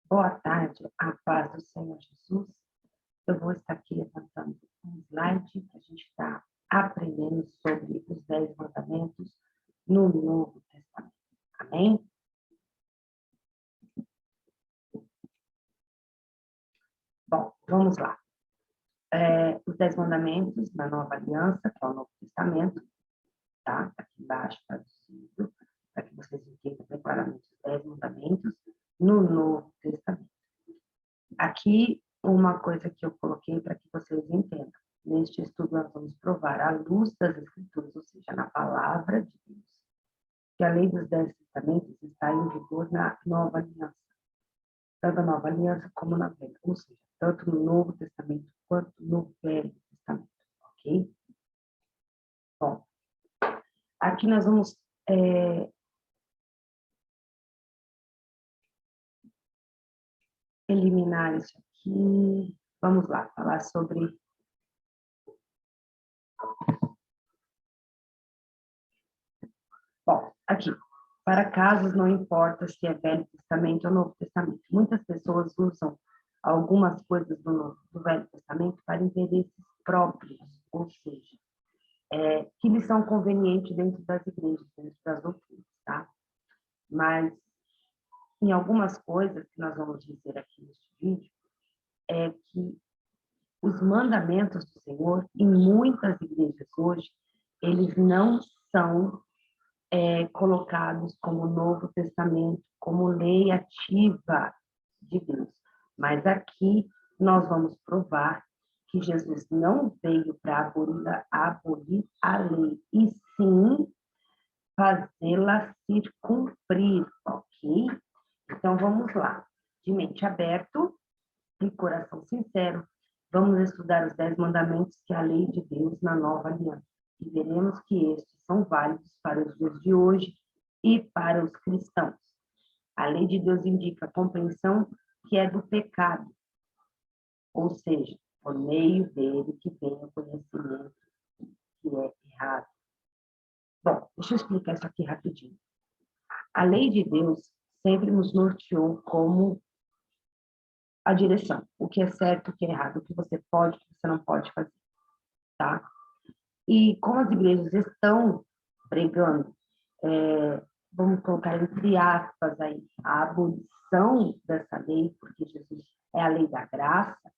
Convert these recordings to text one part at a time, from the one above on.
Boa tarde, a paz do Senhor Jesus. Eu vou estar aqui levantando um slide para a gente estar aprendendo sobre os 10 mandamentos no Novo Testamento. Amém? Bom, vamos lá. Os 10 mandamentos na Nova Aliança, que é o Novo Testamento, tá? Aqui embaixo, traduzido, para que vocês entendam bem claramente os 10 mandamentos no Novo Testamento. Aqui, uma coisa que eu coloquei para que vocês entendam. Neste estudo, nós vamos provar à luz das Escrituras, ou seja, na palavra de Deus, que a lei dos 10 testamentos está em vigor na Nova Aliança. Tanto a Nova Aliança como na Velha, ou seja, tanto no Novo Testamento quanto no Velho Testamento, ok? Bom, aqui nós vamos eliminar isso aqui. Vamos lá, falar sobre... Bom, aqui, para casos não importa se é Velho Testamento ou Novo Testamento. Muitas pessoas usam algumas coisas do Velho Testamento para interesses próprios, ou seja, que lhes são convenientes dentro das igrejas, dentro das doutrinas, tá? Mas, em algumas coisas que nós vamos dizer aqui neste vídeo, é que os mandamentos do Senhor, em muitas igrejas hoje, eles não são colocados como Novo Testamento, como lei ativa de Deus. Mas aqui nós vamos provar que Jesus não veio para abolir a lei, e sim fazê-la se cumprir, ok? Então vamos lá, de mente aberta e coração sincero, vamos estudar os 10 mandamentos que é a lei de Deus na Nova Aliança. E veremos que estes são válidos para os dias de hoje e para os cristãos. A lei de Deus indica a compreensão que é do pecado, ou seja, por meio dele que vem o conhecimento que é errado. Bom, deixa eu explicar isso aqui rapidinho. A lei de Deus sempre nos norteou como a direção, o que é certo, o que é errado, o que você pode, o que você não pode fazer, tá? E como as igrejas estão pregando, vamos colocar entre aspas aí, a abolição dessa lei, porque Jesus é a lei da graça,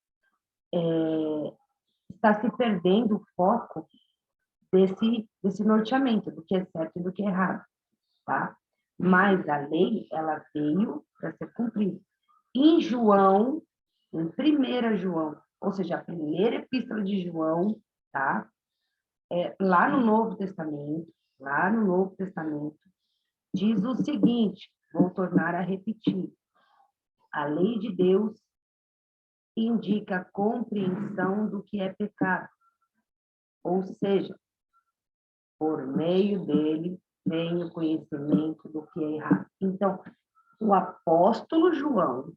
está se perdendo o foco desse norteamento, do que é certo e do que é errado, tá? Mas a lei, ela veio para ser cumprida. Em João, em 1 João, ou seja, a primeira epístola de João, tá? Lá no Novo Testamento, diz o seguinte, vou tornar a repetir, a lei de Deus indica a compreensão do que é pecado, ou seja, por meio dele vem o conhecimento do que é errado. Então, o apóstolo João,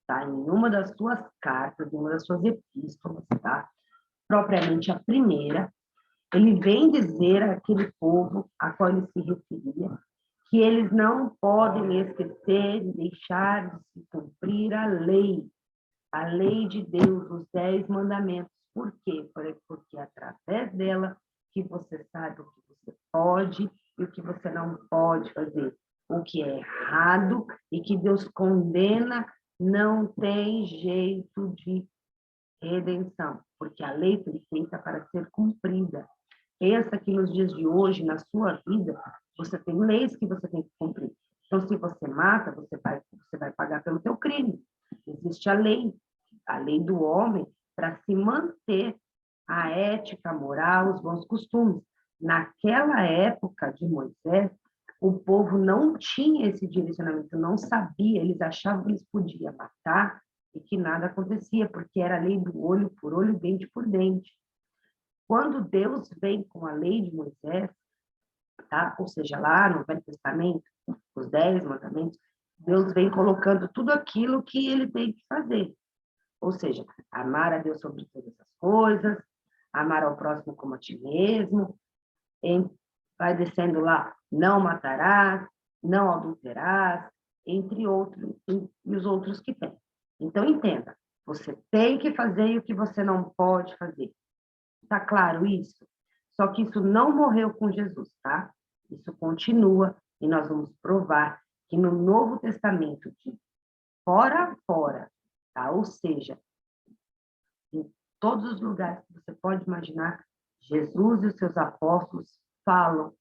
tá, em uma das suas cartas, em uma das suas epístolas, tá, propriamente a primeira, ele vem dizer àquele povo a qual ele se referia que eles não podem esquecer e deixar de se cumprir a lei de Deus, os 10 mandamentos. Por quê? Porque através dela que você sabe o que você pode e o que você não pode fazer, o que é errado e que Deus condena, não tem jeito de redenção, porque a lei foi feita para ser cumprida. Pensa que nos dias de hoje, na sua vida, você tem leis que você tem que cumprir. Então, se você mata, você vai pagar pelo teu crime. Existe a lei do homem, para se manter a ética, a moral, os bons costumes. Naquela época de Moisés, o povo não tinha esse direcionamento, não sabia, eles achavam que eles podiam matar e que nada acontecia, porque era a lei do olho por olho, dente por dente. Quando Deus vem com a lei de Moisés, tá? Ou seja, lá no Velho Testamento, os 10 mandamentos, Deus vem colocando tudo aquilo que ele tem que fazer. Ou seja, amar a Deus sobre todas as coisas, amar ao próximo como a ti mesmo, vai descendo lá, não matarás, não adulterarás, entre outros, e os outros que têm. Então, entenda, você tem que fazer o que você não pode fazer. Está claro isso? Só que isso não morreu com Jesus, tá? Isso continua e nós vamos provar que no Novo Testamento, de fora a fora, tá? Ou seja, em todos os lugares que você pode imaginar, Jesus e os seus apóstolos falam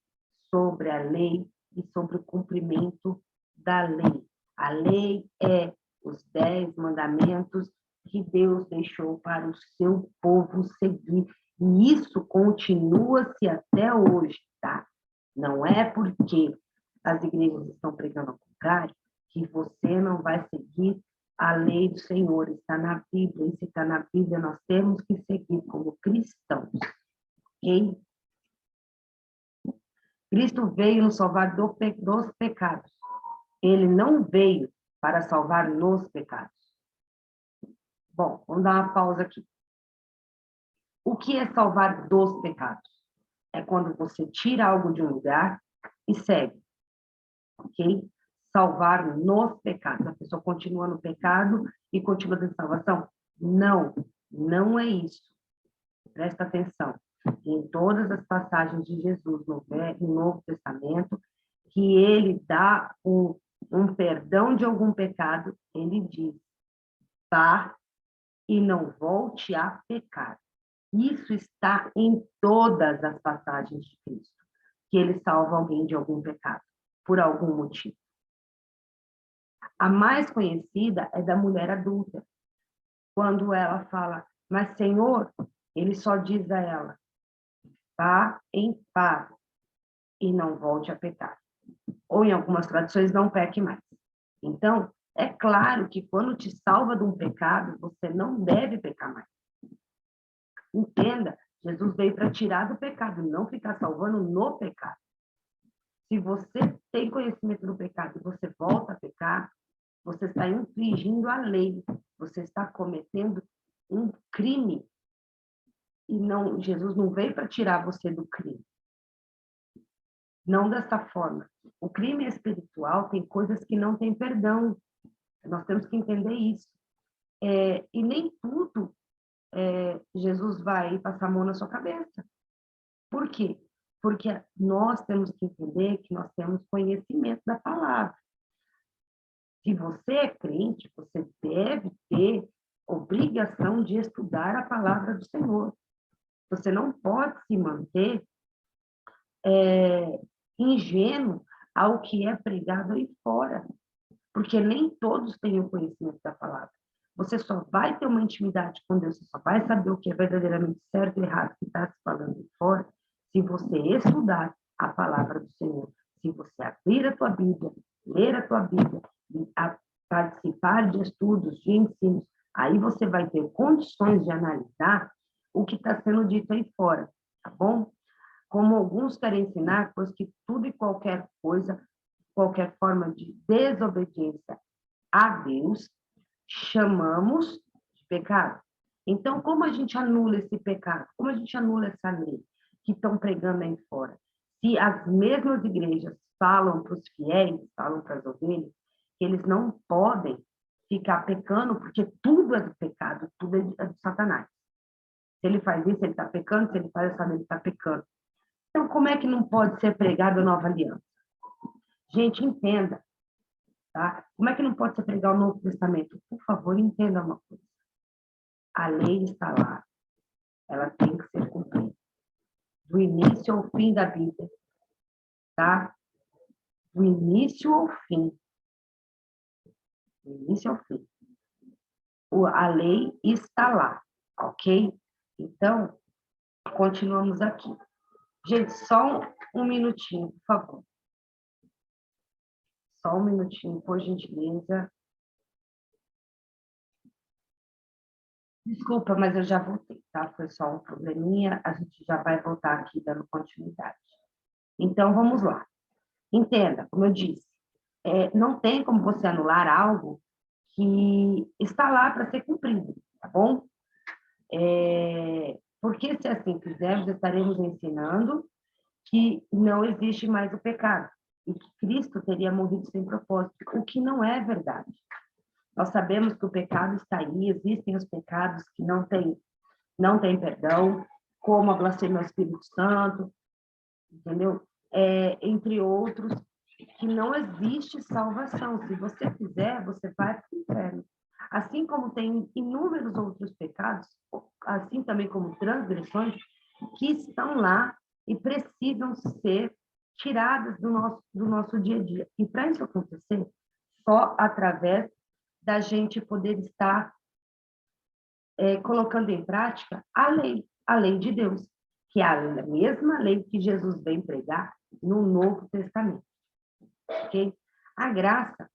sobre a lei e sobre o cumprimento da lei. A lei é os 10 mandamentos que Deus deixou para o seu povo seguir. E isso continua-se até hoje, tá? Não é porque as igrejas estão pregando ao contrário que você não vai seguir a lei do Senhor. Está na Bíblia, e se está na Bíblia, nós temos que seguir como cristãos, ok? Cristo veio nos salvar dos pecados. Ele não veio para salvar nos pecados. Bom, vamos dar uma pausa aqui. O que é salvar dos pecados? É quando você tira algo de um lugar e segue, ok? Salvar nos pecados. A pessoa continua no pecado e continua tendo salvação? Não, não é isso. Presta atenção. Em todas as passagens de Jesus no Novo Testamento, que ele dá um perdão de algum pecado, ele diz, vá e não volte a pecar. Isso está em todas as passagens de Cristo, que ele salva alguém de algum pecado, por algum motivo. A mais conhecida é da mulher adulta, quando ela fala, mas Senhor, ele só diz a ela, vá em paz e não volte a pecar. Ou em algumas traduções, não peque mais. Então, é claro que quando te salva de um pecado, você não deve pecar mais. Entenda, Jesus veio para tirar do pecado, não ficar salvando no pecado. Se você tem conhecimento do pecado e você volta a pecar, você está infringindo a lei, você está cometendo um crime. E não, Jesus não veio para tirar você do crime. Não dessa forma. O crime espiritual tem coisas que não têm perdão. Nós temos que entender isso. E nem tudo Jesus vai passar a mão na sua cabeça. Por quê? Porque nós temos que entender que nós temos conhecimento da palavra. Se você é crente, você deve ter obrigação de estudar a palavra do Senhor. Você não pode se manter ingênuo ao que é pregado aí fora, porque nem todos têm o conhecimento da palavra. Você só vai ter uma intimidade com Deus, você só vai saber o que é verdadeiramente certo e errado que está se falando aí fora, se você estudar a palavra do Senhor, se você abrir a tua Bíblia, ler a tua Bíblia, e participar de estudos, de ensinos, aí você vai ter condições de analisar o que está sendo dito aí fora, tá bom? Como alguns querem ensinar, pois que tudo e qualquer coisa, qualquer forma de desobediência a Deus, chamamos de pecado. Então, como a gente anula esse pecado? Como a gente anula essa lei que estão pregando aí fora? Se as mesmas igrejas falam para os fiéis, falam para as ovelhas, que eles não podem ficar pecando, porque tudo é do pecado, tudo é do Satanás. Se ele faz isso, ele está pecando, se ele faz essa lei, ele está pecando. Então, como é que não pode ser pregada a nova aliança? Gente, entenda, tá? Como é que não pode ser pregado o Novo Testamento? Por favor, entenda uma coisa. A lei está lá. Ela tem que ser cumprida. Do início ao fim da Bíblia, tá? Do início ao fim. Do início ao fim. A lei está lá, ok? Então, continuamos aqui. Gente, só um minutinho, por favor. Só um minutinho, por gentileza. Desculpa, mas eu já voltei, tá? Foi só um probleminha, a gente já vai voltar aqui dando continuidade. Então, vamos lá. Entenda, como eu disse, não tem como você anular algo que está lá para ser cumprido, tá bom? Porque se assim fizermos, estaremos ensinando que não existe mais o pecado. e que Cristo teria morrido sem propósito, o que não é verdade. Nós sabemos que o pecado está aí, existem os pecados que não têm perdão, como a blasfêmia ao Espírito Santo, entendeu? Entre outros, que não existe salvação. Se você fizer, você vai para o inferno. Assim como tem inúmeros outros pecados, assim também como transgressões, que estão lá e precisam ser tiradas do nosso dia a dia. E para isso acontecer, só através da gente poder estar colocando em prática a lei de Deus, que é a mesma lei que Jesus vem pregar no Novo Testamento. Okay? A graça,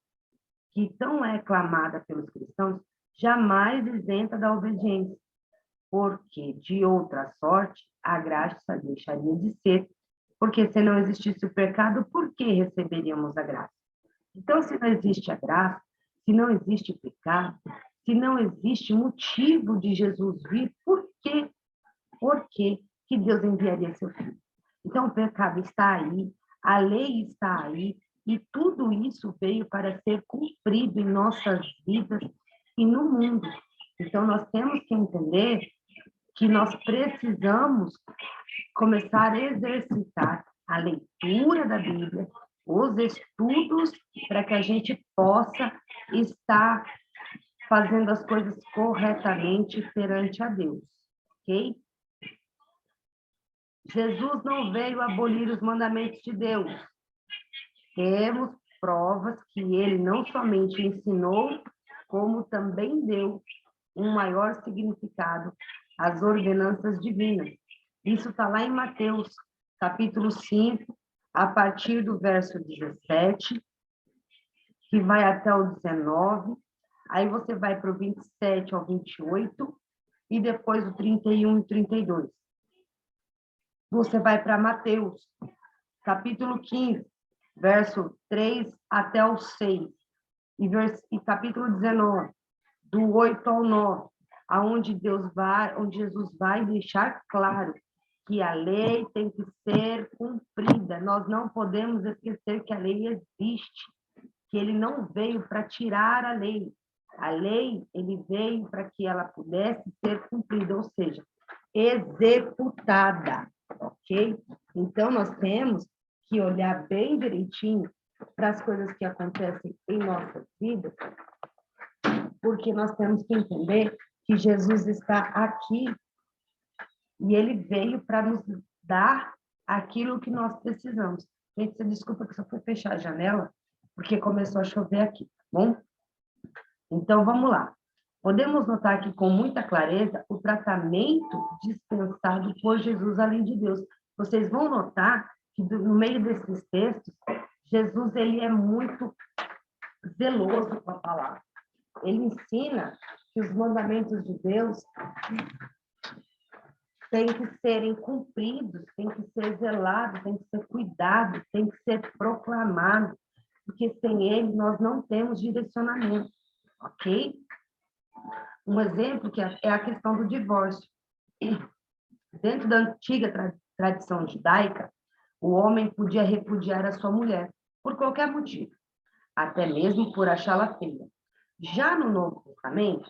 que tão é clamada pelos cristãos, jamais isenta da obediência, porque, de outra sorte, a graça deixaria de ser, porque se não existisse o pecado, por que receberíamos a graça? Então, se não existe a graça, se não existe o pecado, se não existe motivo de Jesus vir, por quê? Por que Deus enviaria seu filho? Então, o pecado está aí, a lei está aí, e tudo isso veio para ser cumprido em nossas vidas e no mundo. Então, nós temos que entender que nós precisamos começar a exercitar a leitura da Bíblia, os estudos, para que a gente possa estar fazendo as coisas corretamente perante a Deus, ok? Jesus não veio abolir os mandamentos de Deus. Temos provas que ele não somente ensinou, como também deu um maior significado às ordenanças divinas. Isso está lá em Mateus, capítulo 5, a partir do verso 17, que vai até o 19, aí você vai para o 27 ao 28, e depois o 31 e 32. Você vai para Mateus, capítulo 15, verso 3 até o 6, e capítulo 19, do 8 ao 9, onde Jesus vai deixar claro que a lei tem que ser cumprida. Nós não podemos esquecer que a lei existe, que ele não veio para tirar a lei. A lei, ele veio para que ela pudesse ser cumprida, ou seja, executada, ok? Então, nós temos que olhar bem direitinho para as coisas que acontecem em nossas vidas, porque nós temos que entender que Jesus está aqui e ele veio para nos dar aquilo que nós precisamos. Gente, você desculpa que só foi fechar a janela, porque começou a chover aqui, tá bom? Então, vamos lá. Podemos notar aqui com muita clareza o tratamento dispensado por Jesus além de Deus. Vocês vão notar que no meio desses textos, Jesus ele é muito zeloso com a palavra. Ele ensina que os mandamentos de Deus têm que serem cumpridos, têm que ser zelados, têm que ser cuidados, têm que ser proclamados, porque sem ele nós não temos direcionamento, ok? Um exemplo que é a questão do divórcio. Dentro da antiga tradição judaica, o homem podia repudiar a sua mulher por qualquer motivo, até mesmo por achá-la feia. Já no Novo Testamento,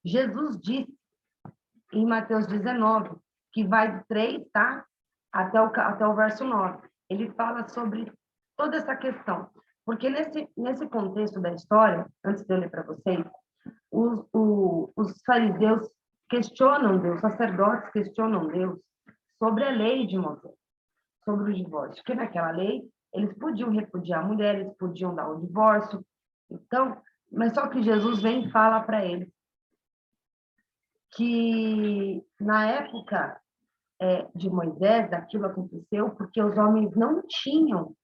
Jesus disse em Mateus 19, que vai do 3, tá? Até o verso 9. Ele fala sobre toda essa questão. Porque nesse contexto da história, antes de eu ler para vocês, os fariseus questionam Deus, os sacerdotes questionam Deus sobre a lei de Moisés, sobre o divórcio. Porque naquela lei, eles podiam repudiar a mulher, eles podiam dar o divórcio. Então, mas só que Jesus vem e fala para eles que na época de Moisés, aquilo aconteceu porque os homens não tinham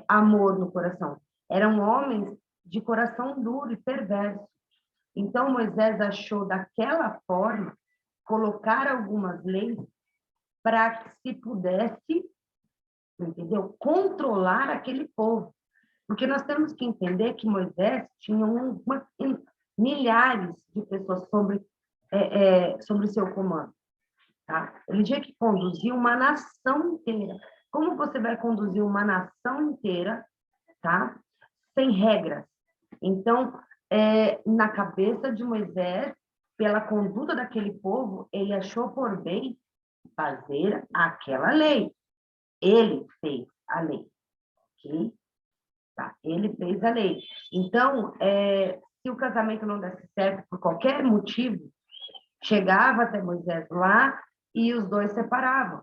amor no coração. Eram homens de coração duro e perverso. Então, Moisés achou daquela forma colocar algumas leis para que se pudesse, entendeu? Controlar aquele povo. Porque nós temos que entender que Moisés tinha milhares de pessoas sobre seu comando. tá? Ele tinha que conduzir uma nação inteira. Como você vai conduzir uma nação inteira, tá? Sem regras. Então, na cabeça de Moisés, pela conduta daquele povo, ele achou por bem fazer aquela lei. Ele fez a lei, ok? Tá? Ele fez a lei. Então, se o casamento não desse certo por qualquer motivo, chegava até Moisés lá e os dois separavam,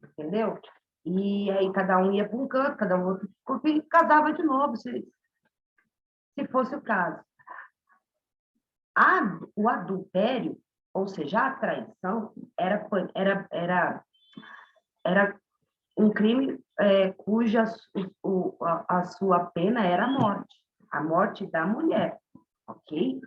entendeu? E aí cada um ia para um canto, cada um outro e casava de novo, se fosse o caso. O adultério, ou seja, a traição, era um crime cuja a sua pena era a morte da mulher, ok?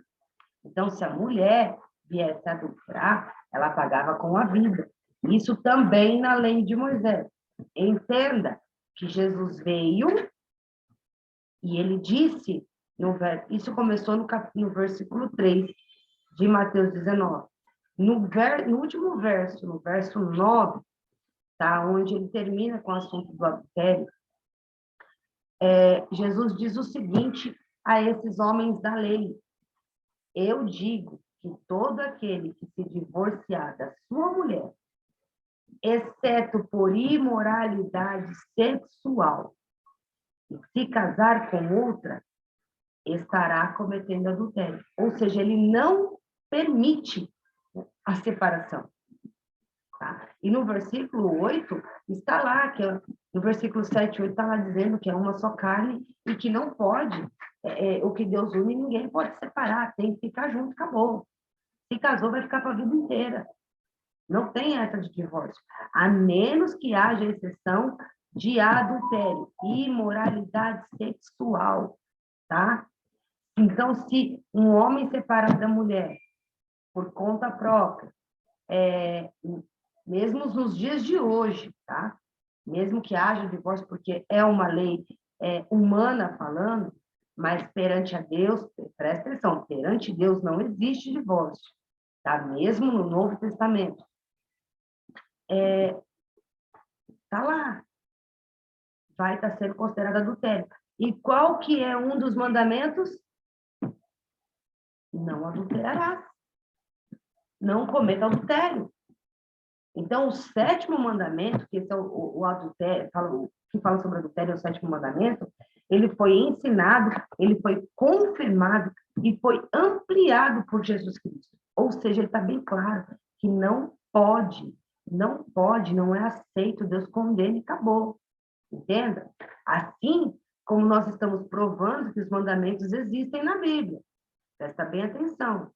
Então, se a mulher viesse a adulterar, ela pagava com a vida. Isso também na lei de Moisés. Entenda que Jesus veio e ele disse, isso começou no versículo 3 de Mateus 19. No último verso, no verso 9, tá? Onde ele termina com o assunto do adultério, Jesus diz o seguinte a esses homens da lei: eu digo que todo aquele que se divorciar da sua mulher, exceto por imoralidade sexual, e se casar com outra, estará cometendo adultério. Ou seja, ele não permite a separação. Tá? E no versículo 8, está lá, no versículo 7 e 8, está lá dizendo que é uma só carne e que não pode, o que Deus une, ninguém pode separar, tem que ficar junto, acabou. Se casou, vai ficar para a vida inteira. Não tem essa de divórcio. A menos que haja exceção de adultério, imoralidade sexual, tá? Então, se um homem separa da mulher por conta própria, mesmo nos dias de hoje, tá? Mesmo que haja divórcio, porque é uma lei humana falando, mas perante a Deus, presta atenção, perante Deus não existe divórcio, tá? Mesmo no Novo Testamento. Tá lá, vai estar sendo considerado adultério. E qual que é um dos mandamentos? Não adulterarás. Não cometa adultério. Então, o sétimo mandamento, que esse é o adultério, que fala sobre adultério, é o sétimo mandamento, ele foi ensinado, ele foi confirmado e foi ampliado por Jesus Cristo. Ou seja, ele está bem claro que não pode, não é aceito, Deus condena e acabou. Entenda? Assim como nós estamos provando que os mandamentos existem na Bíblia. Presta bem atenção.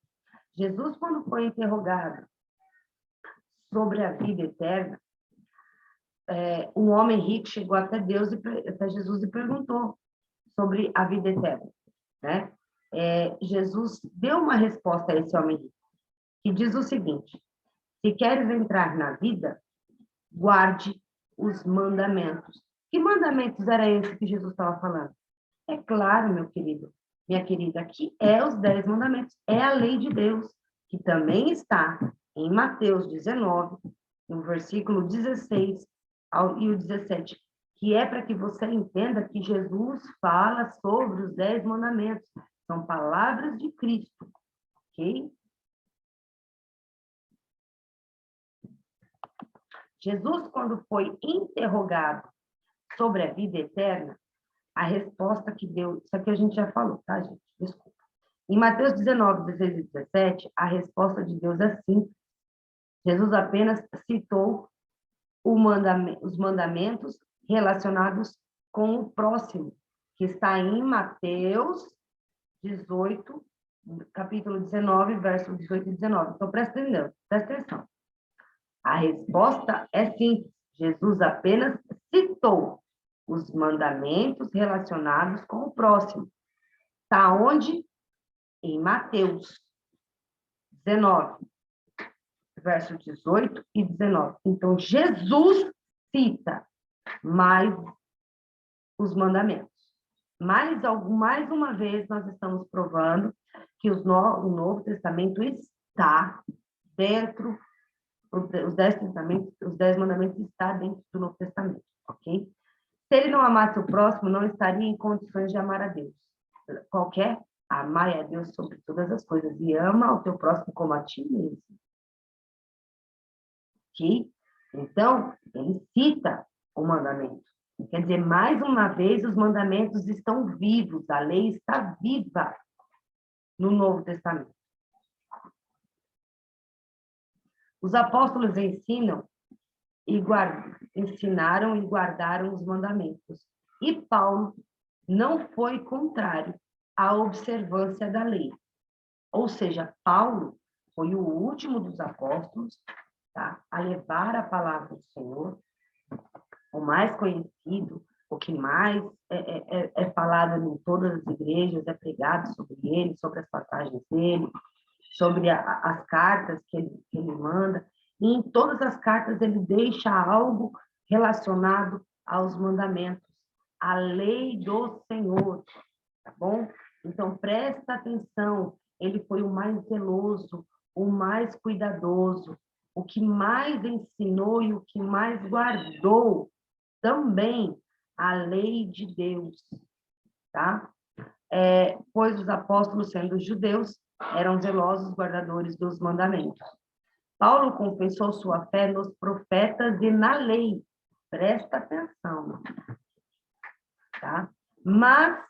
Jesus, quando foi interrogado sobre a vida eterna, um homem rico chegou até até Jesus e perguntou sobre a vida eterna, né? Jesus deu uma resposta a esse homem rico, que diz o seguinte: se queres entrar na vida, guarde os mandamentos. Que mandamentos era esse que Jesus estava falando? É claro, meu querido, minha querida, que os 10 mandamentos, é a lei de Deus, que também está em Mateus 19, no versículo 16 e o 17, que é para que você entenda que Jesus fala sobre os 10 mandamentos, são palavras de Cristo, ok? Jesus, quando foi interrogado sobre a vida eterna, a resposta que deu, isso aqui a gente já falou, tá, gente? Desculpa. Em Mateus 19, 16 e 17, a resposta de Deus é simples. Jesus apenas citou os mandamentos relacionados com o próximo, que está em Mateus 18, capítulo 19, versos 18 e 19. Então, presta atenção. A resposta é simples. Jesus apenas citou os mandamentos relacionados com o próximo. Está onde? Em Mateus 19, verso 18 e 19. Então, Jesus cita mais os mandamentos. Mais uma vez, nós estamos provando que o Novo Testamento está dentro os 10 mandamentos, os 10 mandamentos estão dentro do Novo Testamento, ok? Se ele não amasse o próximo, não estaria em condições de amar a Deus. Qualquer amar a Deus sobre todas as coisas e ama o teu próximo como a ti mesmo. Ok? Então, ele cita o mandamento. Quer dizer, mais uma vez, os mandamentos estão vivos, a lei está viva no Novo Testamento. Os apóstolos ensinaram e guardaram os mandamentos. E Paulo não foi contrário à observância da lei. Ou seja, Paulo foi o último dos apóstolos, tá, a levar a palavra do Senhor, o mais conhecido, o que mais é falado em todas as igrejas, é pregado sobre ele, sobre as passagens dele, sobre as cartas que ele manda. E em todas as cartas ele deixa algo relacionado aos mandamentos, à lei do Senhor, tá bom? Então, presta atenção, ele foi o mais zeloso, o mais cuidadoso, o que mais ensinou e o que mais guardou também a lei de Deus, tá? Pois os apóstolos, sendo judeus, eram zelosos guardadores dos mandamentos. Paulo confessou sua fé nos profetas e na lei. Presta atenção, tá? Mas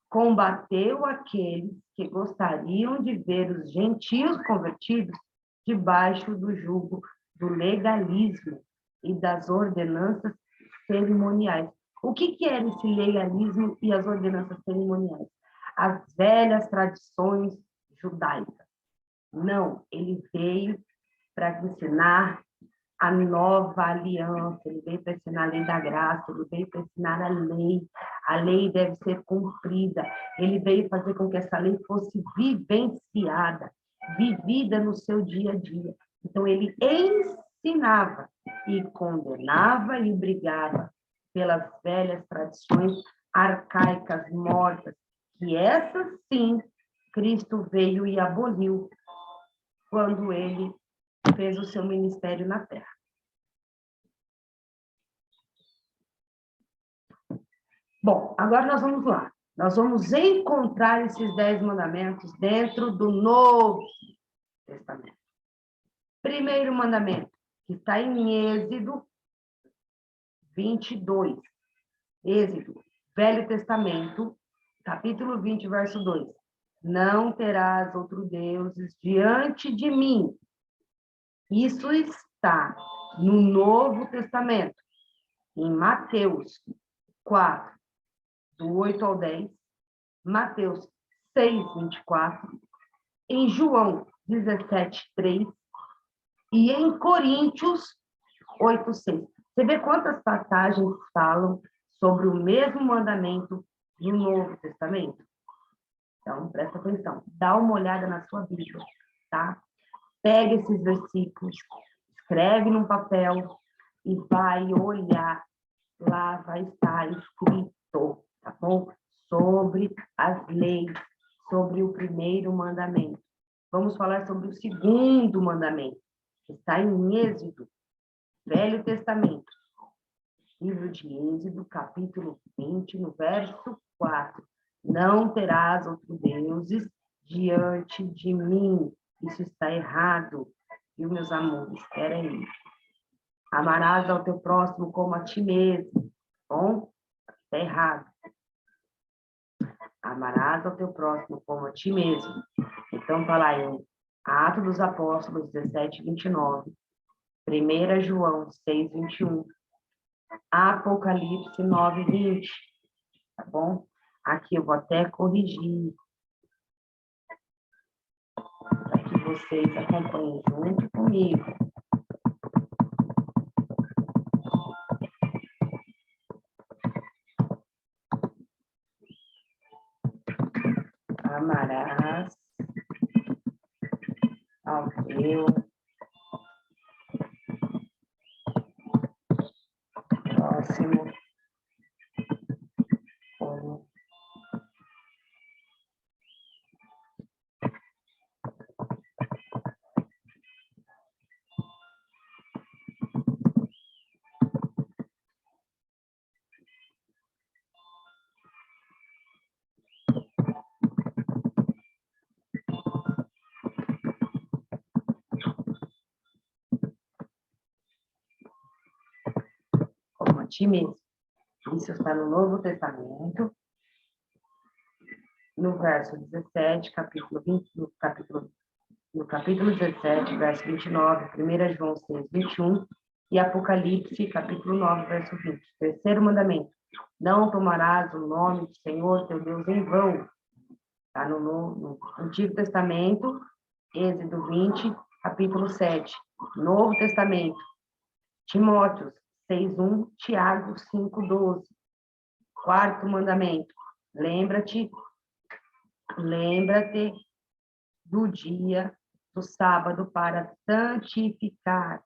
combateu aqueles que gostariam de ver os gentios convertidos debaixo do jugo do legalismo e das ordenanças cerimoniais. O que era esse legalismo e as ordenanças cerimoniais? As velhas tradições judaicas. Não, ele veio para ensinar a nova aliança, ele veio para ensinar a lei da graça, ele veio para ensinar a lei deve ser cumprida, ele veio fazer com que essa lei fosse vivenciada, vivida no seu dia a dia. Então, ele ensinava e condenava e brigava pelas velhas tradições arcaicas, mortas, que essas sim, Cristo veio e aboliu quando ele fez o seu ministério na terra. Bom, agora nós vamos lá. Nós vamos encontrar esses 10 mandamentos dentro do Novo Testamento. Primeiro mandamento, que está em Êxodo 22. Êxodo, Velho Testamento, capítulo 20, verso 2. Não terás outro deuses diante de mim. Isso está no Novo Testamento, em Mateus 4, do 8 ao 10, Mateus 6, 24, em João 17, 3 e em Coríntios 8, 6. Você vê quantas passagens falam sobre o mesmo mandamento no Novo Testamento? Então, presta atenção, dá uma olhada na sua Bíblia, tá? Pega esses versículos, escreve num papel e vai olhar. Lá vai estar escrito, tá bom? Sobre as leis, sobre o primeiro mandamento. Vamos falar sobre o segundo mandamento, que está em Êxodo, Velho Testamento. Livro de Êxodo, capítulo 20, no verso 4. Não terás outros deuses diante de mim. Isso está errado. Viu, meus amores? Espera aí. Amarás ao teu próximo como a ti mesmo. Bom? Está errado. Amarás ao teu próximo como a ti mesmo. Então, está lá em Atos dos Apóstolos 17, 29. 1 João 6, 21. Apocalipse 9, 20. Tá bom? Aqui eu vou até corrigir. Para que vocês acompanhem junto comigo. Amarás ao teu próximo como ti mesmo. Isso está no Novo Testamento, no verso 17, capítulo 20, no capítulo 17, verso 29, 1 João 6, 21, e Apocalipse, capítulo 9, verso 20. Terceiro mandamento: não tomarás o nome do Senhor teu Deus em vão. Está no Antigo Testamento, Êxodo 20, capítulo 7. Novo Testamento, Timóteo 6:1, Tiago 5:12. Quarto mandamento: lembra-te do dia do sábado para santificar.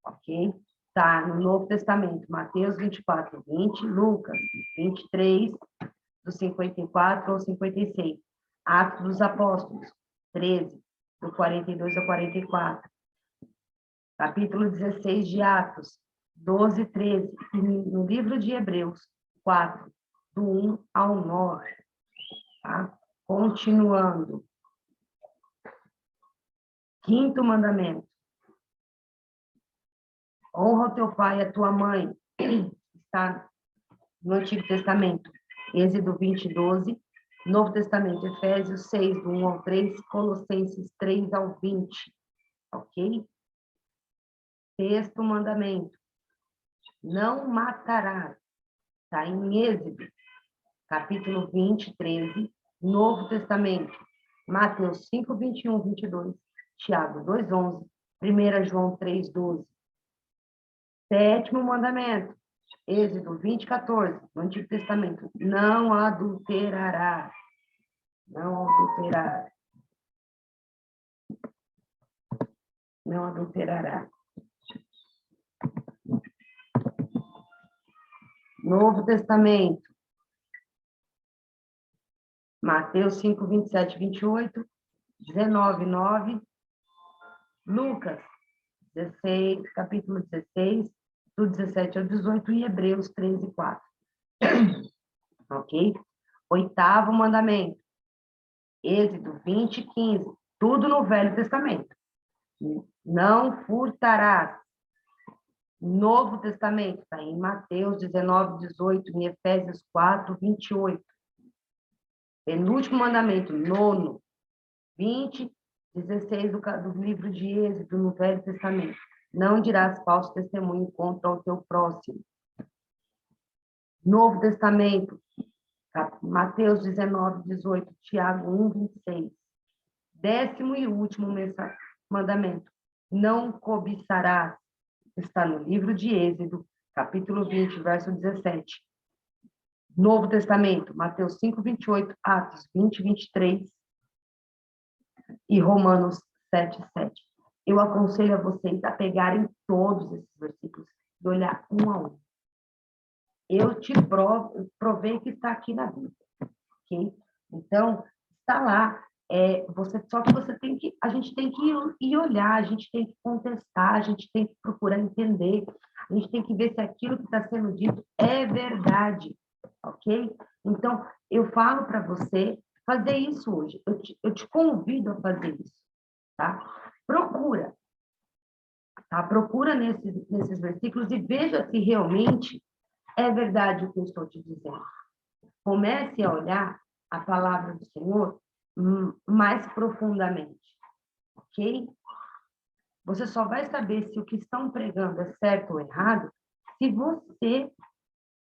Ok? Tá no Novo Testamento, Mateus 24:20, Lucas 23, do 54 ao 56. Atos dos Apóstolos 13, do 42 ao 44. Capítulo 16 de Atos 12, 13. E no livro de Hebreus 4, do 1 ao 9. Tá? Continuando. Quinto mandamento: honra o teu pai e a tua mãe. Está no Antigo Testamento, Êxodo 20, 12. Novo Testamento, Efésios 6, do 1 ao 3. Colossenses 3 ao 20. Ok? Sexto mandamento: não matarás. Está em Êxodo, capítulo 20, 13. Novo Testamento, Mateus 5, 21, 22. Tiago 2, 11. 1 João 3, 12. Sétimo mandamento, Êxodo 20, 14. No Antigo Testamento, não adulterarás. Não adulterarás. Não adulterarás. Novo Testamento, Mateus 5, 27, 28, 19, 9, Lucas 16, capítulo 16, do 17 ao 18, e Hebreus 13, 4. Ok? Oitavo mandamento, Êxodo 20, 15, tudo no Velho Testamento. Não furtarás. Novo Testamento, está em Mateus 19, 18, em Efésios 4, 28. Penúltimo mandamento, nono, 20, 16 do livro de Êxodo, no Velho Testamento. Não dirás falso testemunho contra o teu próximo. Novo Testamento, Mateus 19, 18, Tiago 1, 26. Décimo e último mandamento, não cobiçarás. Está no livro de Êxodo, capítulo 20, verso 17. Novo Testamento, Mateus 5, 28, Atos 20, 23 e Romanos 7, 7. Eu aconselho a vocês a pegarem todos esses versículos e olhar um a um. Eu te provei que está aqui na Bíblia, ok? Então, está lá. Só que a gente tem que ir olhar, a gente tem que contestar, a gente tem que procurar entender, a gente tem que ver se aquilo que está sendo dito é verdade, ok? Então, eu falo para você fazer isso hoje, eu te convido a fazer isso, tá? Procura, tá? Procura nesses versículos e veja se realmente é verdade o que eu estou te dizendo. Comece a olhar a palavra do Senhor mais profundamente, ok? Você só vai saber se o que estão pregando é certo ou errado se você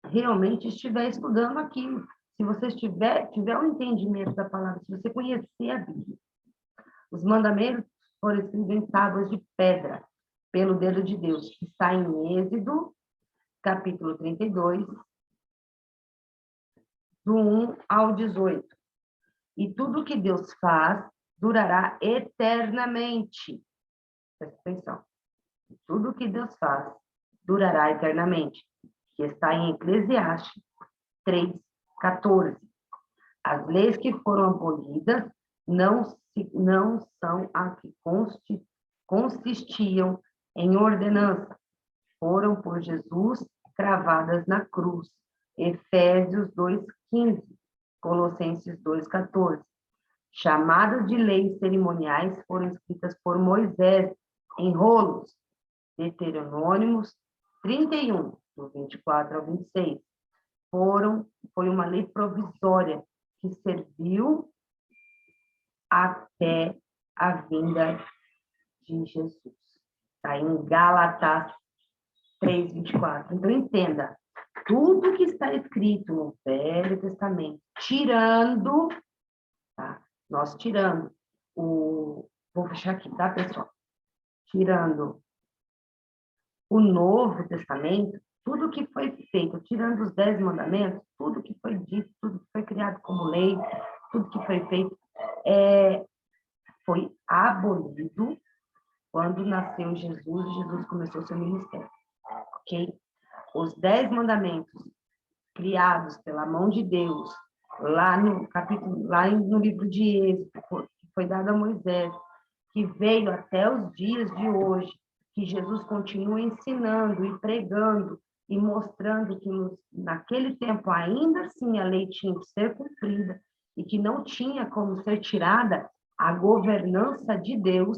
realmente estiver estudando aquilo, se você tiver um entendimento da palavra, se você conhecer a Bíblia. Os mandamentos foram escritos em tábuas de pedra pelo dedo de Deus. Está em Êxodo, capítulo 32, do 1 ao 18. E tudo que Deus faz durará eternamente. Presta atenção. Tudo que Deus faz durará eternamente. Que está em Eclesiastes 3, 14. As leis que foram abolidas não são as que consistiam em ordenança. Foram por Jesus cravadas na cruz. Efésios 2, 15. Colossenses 2, 14. chamadas de leis cerimoniais foram escritas por Moisés em rolos. Deuteronômios 31, do 24 ao 26. Foi uma lei provisória que serviu até a vinda de Jesus. Está em Gálatas 3:24. Então, entenda, tudo que está escrito no Velho Testamento, tirando, tá? Nós tirando vou fechar aqui, tá, pessoal? Tirando o Novo Testamento, tudo que foi feito, tirando os 10 mandamentos, tudo que foi dito, tudo que foi criado como lei, tudo que foi feito, foi abolido quando nasceu Jesus e Jesus começou seu ministério, ok? Os 10 mandamentos criados pela mão de Deus, lá no livro de Êxodo, que foi dado a Moisés, que veio até os dias de hoje, que Jesus continua ensinando e pregando e mostrando que naquele tempo ainda assim a lei tinha que ser cumprida e que não tinha como ser tirada a governança de Deus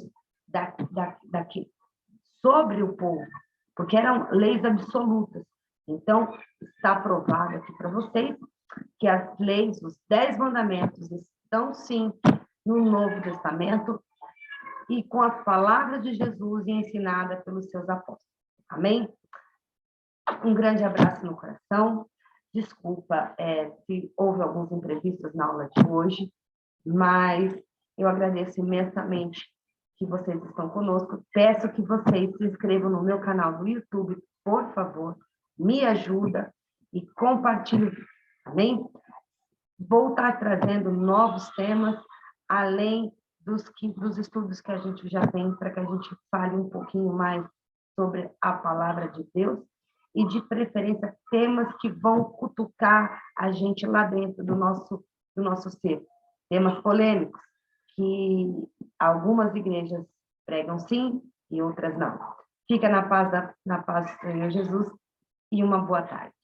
sobre o povo, porque eram leis absolutas. Então, está provado aqui para vocês que as leis, os 10 mandamentos, estão sim no Novo Testamento e com as palavras de Jesus e ensinada pelos seus apóstolos. Amém? Um grande abraço no coração. Desculpa se houve alguns imprevistos na aula de hoje, mas eu agradeço imensamente que vocês estão conosco. Peço que vocês se inscrevam no meu canal do YouTube, por favor. Me ajuda e compartilhe. Amém? Vou estar trazendo novos temas, além dos estudos que a gente já tem, para que a gente fale um pouquinho mais sobre a palavra de Deus, e de preferência temas que vão cutucar a gente lá dentro do nosso ser. Temas polêmicos, que algumas igrejas pregam sim e outras não. Fica na paz do Senhor Jesus e uma boa tarde.